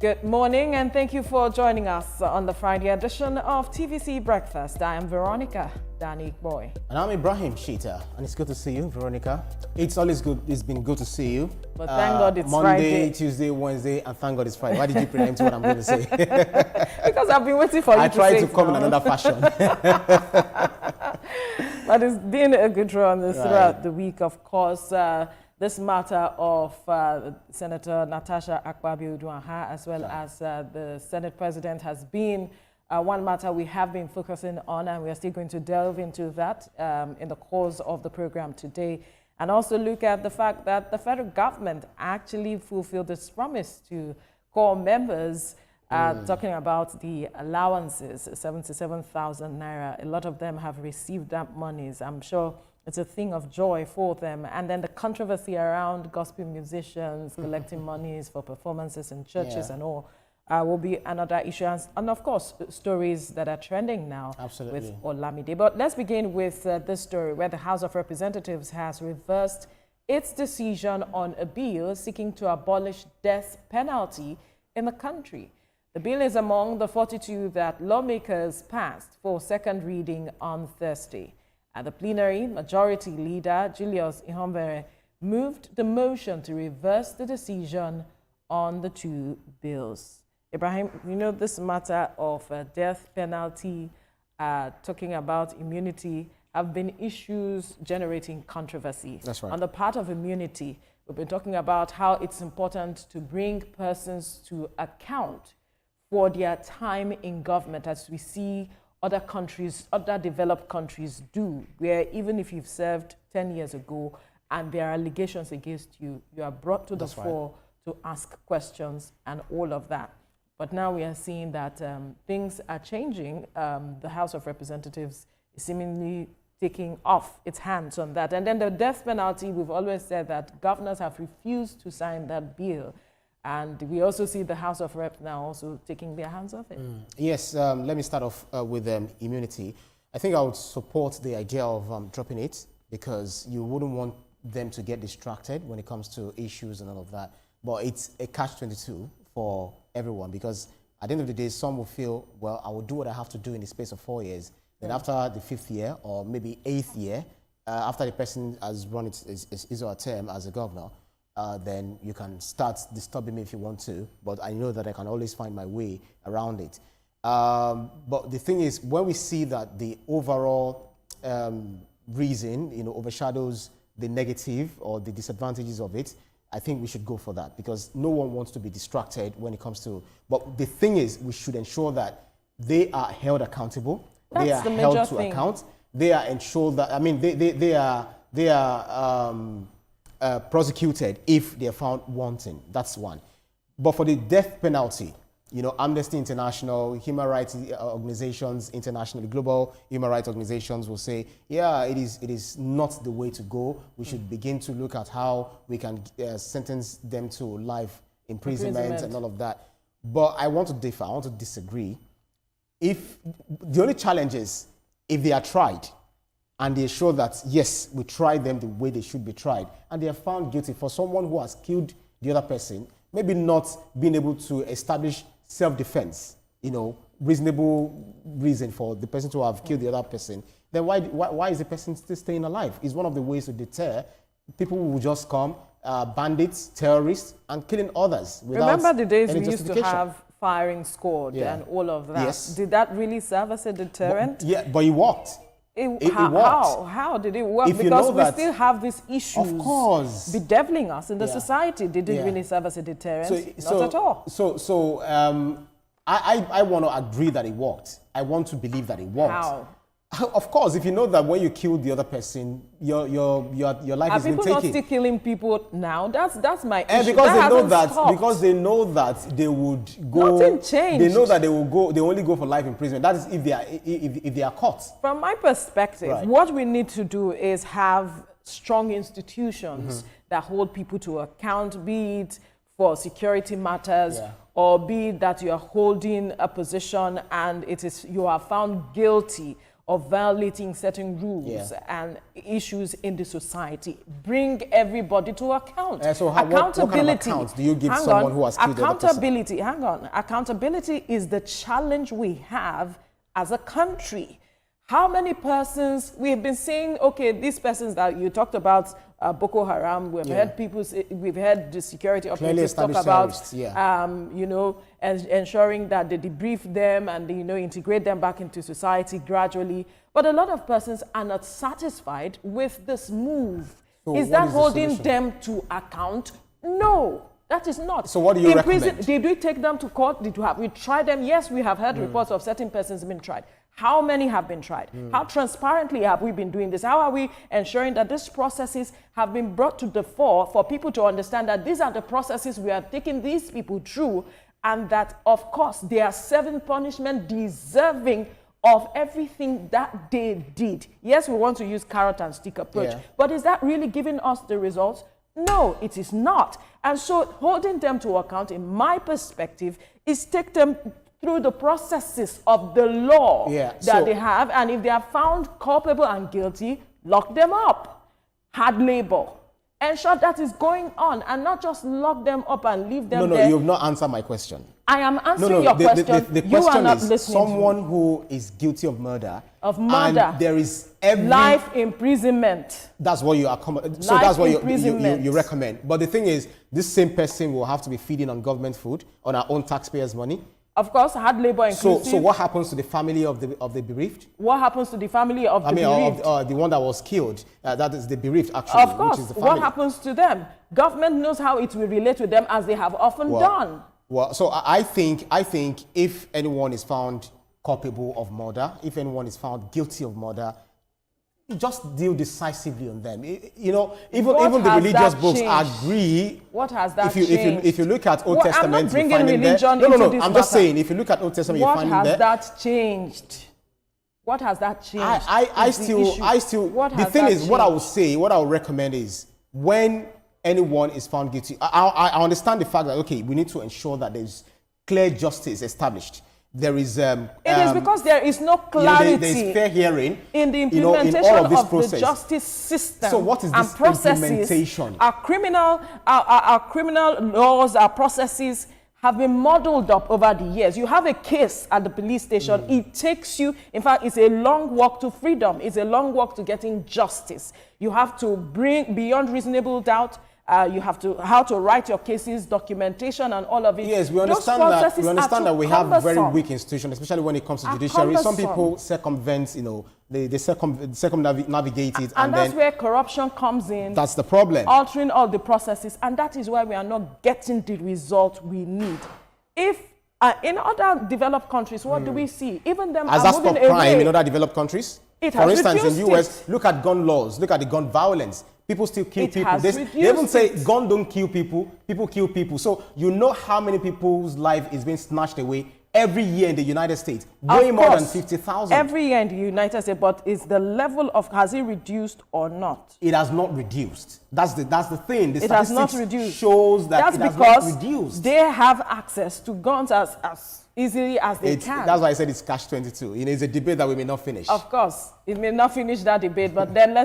Good morning and thank you for joining us on the Friday edition of TVC Breakfast. I am Veronica Danik-Boy. And I'm Ibrahim Shita, and it's good to see you, Veronica. It's always good, it's been good to see you. But thank God it's Monday, Friday. Tuesday, Wednesday, and thank God it's Friday. Why did you preempt what I'm going to say? Because I've been waiting for you I to say tried to it come in now. another fashion. But it's been a good run throughout the week, of course. This matter of Senator Natasha Akpabio-Uduaghan, as well as the Senate President, has been one matter we have been focusing on, and we are still going to delve into that in the course of the program today, and also look at the fact that the federal government actually fulfilled its promise to core members, talking about the allowances, 77,000 naira. A lot of them have received that monies. I'm sure it's a thing of joy for them. And then the controversy around gospel musicians collecting monies for performances in churches and all will be another issue. And of course, stories that are trending now with Olamide. But let's begin with this story where the House of Representatives has reversed its decision on a bill seeking to abolish death penalty in the country. The bill is among the 42 that lawmakers passed for second reading on Thursday. At the plenary, Majority Leader Julius Ihonvere moved the motion to reverse the decision on the two bills. Ibrahim, you know, this matter of death penalty, talking about immunity, have been issues generating controversy. That's right. On the part of immunity, we've been talking about how it's important to bring persons to account for their time in government, as we see other countries, other developed countries do, where even if you've served 10 years ago and there are allegations against you, you are brought to the fore to ask questions and all of that. But now we are seeing that things are changing. The House of Representatives is seemingly taking off its hands on that. And then the death penalty, we've always said that governors have refused to sign that bill. And we also see the House of Reps now also taking their hands off it. Yes, let me start off with immunity. I think I would support the idea of dropping it, because you wouldn't want them to get distracted when it comes to issues and all of that. But it's a catch-22 for everyone, because at the end of the day, some will feel, well, I will do what I have to do in the space of 4 years. Then after the 5th year or maybe 8th year, after the person has run his or her term as a governor, then you can start disturbing me if you want to, but I know that I can always find my way around it. But the thing is, when we see that the overall reason, overshadows the negative or the disadvantages of it, I think we should go for that, because no one wants to be distracted when it comes to. But the thing is, we should ensure that they are held accountable. They are held to account. They are ensured that, I mean, they are prosecuted if they are found wanting. That's one. But for the death penalty, Amnesty International, human rights organizations internationally, global human rights organizations will say, yeah, it is not the way to go. We should begin to look at how we can sentence them to life imprisonment and all of that. But I want to differ. I want to disagree. If the only challenge is if they are tried, and they show that, yes, we tried them the way they should be tried, and they are found guilty for someone who has killed the other person, maybe not being able to establish self-defense, reasonable reason for the person to have killed the other person, then why is the person still staying alive? It's one of the ways to deter people who will just come, bandits, terrorists, and killing others without Remember the days any we used to have firing squad and all of that? Yes. Did that really serve as a deterrent? But it worked. It worked. How did it work? If because you know we that, still have these issues of course, bedeviling us in the society. Did it really serve as a deterrent? Not at all. So I want to agree that it worked. I want to believe that it worked. How? Of course, if you know that when you kill the other person, your life Are is being people taken. not still killing people now? That's my issue. Because that they know that stopped. because they know that they would go. Nothing changed. They know that they will go. They only go for life imprisonment. That is if they are caught. From my perspective, what we need to do is have strong institutions that hold people to account, be it for security matters, or be it that you are holding a position and you are found guilty of violating certain rules and issues in the society. Bring everybody to account. So accountability. what kind of account do you give someone who has killed accountability? Hang on. Accountability is the challenge we have as a country. How many persons we have been saying? Okay, these persons that you talked about, Boko Haram. We've heard people say, we've heard the security operatives talk about, you know, ensuring that they debrief them and they, you know, integrate them back into society gradually. But a lot of persons are not satisfied with this move. So is that holding them to account? No. That is not. So what do you recommend? Did we take them to court? Did we try them? Yes, we have heard reports of certain persons being tried. How many have been tried? How transparently have we been doing this? How are we ensuring that these processes have been brought to the fore for people to understand that these are the processes we are taking these people through, and that, of course, they are serving punishment deserving of everything that they did? Yes, we want to use carrot and stick approach, but is that really giving us the results? No, it is not. And so holding them to account, in my perspective, is take them through the processes of the law that they have, and if they are found culpable and guilty, lock them up. Hard labor. Ensure that is going on, and not just lock them up and leave them there. No, you've not answered my question. I am answering your question. The you question are not is listening someone who is guilty of murder. And there is every life imprisonment. That's what you are. So that's what you recommend. But the thing is, this same person will have to be feeding on government food, on our own taxpayers' money. Of course, hard labor inclusive. So what happens to the family of the bereaved? What happens to the family of the bereaved? The one that was killed. That is the bereaved, actually. Of course. Which is the family. What happens to them? Government knows how it will relate to them, as they have often done. Well, so I think if anyone is found culpable of murder, if anyone is found guilty of murder, you just deal decisively on them. You know, even the religious books agree. What has that changed? If you look at Old Testament, I'm not bringing religion into this I'm just saying, if you look at Old Testament, you find there. What has that changed? What has that changed? I still. The thing is, what I would recommend is, when anyone is found guilty, I understand the fact that, okay, we need to ensure that there's clear justice established. There is it is because there is no clarity. There's fair hearing in the implementation in all of, this process. The justice system. So what is this implementation? Our criminal laws, our processes have been modeled up over the years. You have a case at the police station. It takes you, in fact, it's a long walk to freedom. It's a long walk to getting justice. You have to bring beyond reasonable doubt. You have to how to write your cases, documentation, and all of it. Yes, we understand that. We understand that we have very weak institutions, especially when it comes to judiciary. Some people circumvent, they circumnavigate it, and that's where corruption comes in. That's the problem. Altering all the processes, and that is why we are not getting the result we need. If in other developed countries, what do we see? Even them as are that's moving for crime away. in other developed countries. For instance, in the US, look at gun laws, look at the gun violence. People still kill people. They even say gun don't kill people, people kill people. So you know how many people's life is being snatched away every year in the United States? Way more than 50,000. Every year in the United States, but is the level of, has it reduced or not? It has not reduced. That's the thing. The it has not reduced. Shows that that's it has not reduced. Because they have access to guns as easily as they can. That's why I said it's catch-22. It's a debate that we may not finish. Of course, it may not finish that debate, but then let's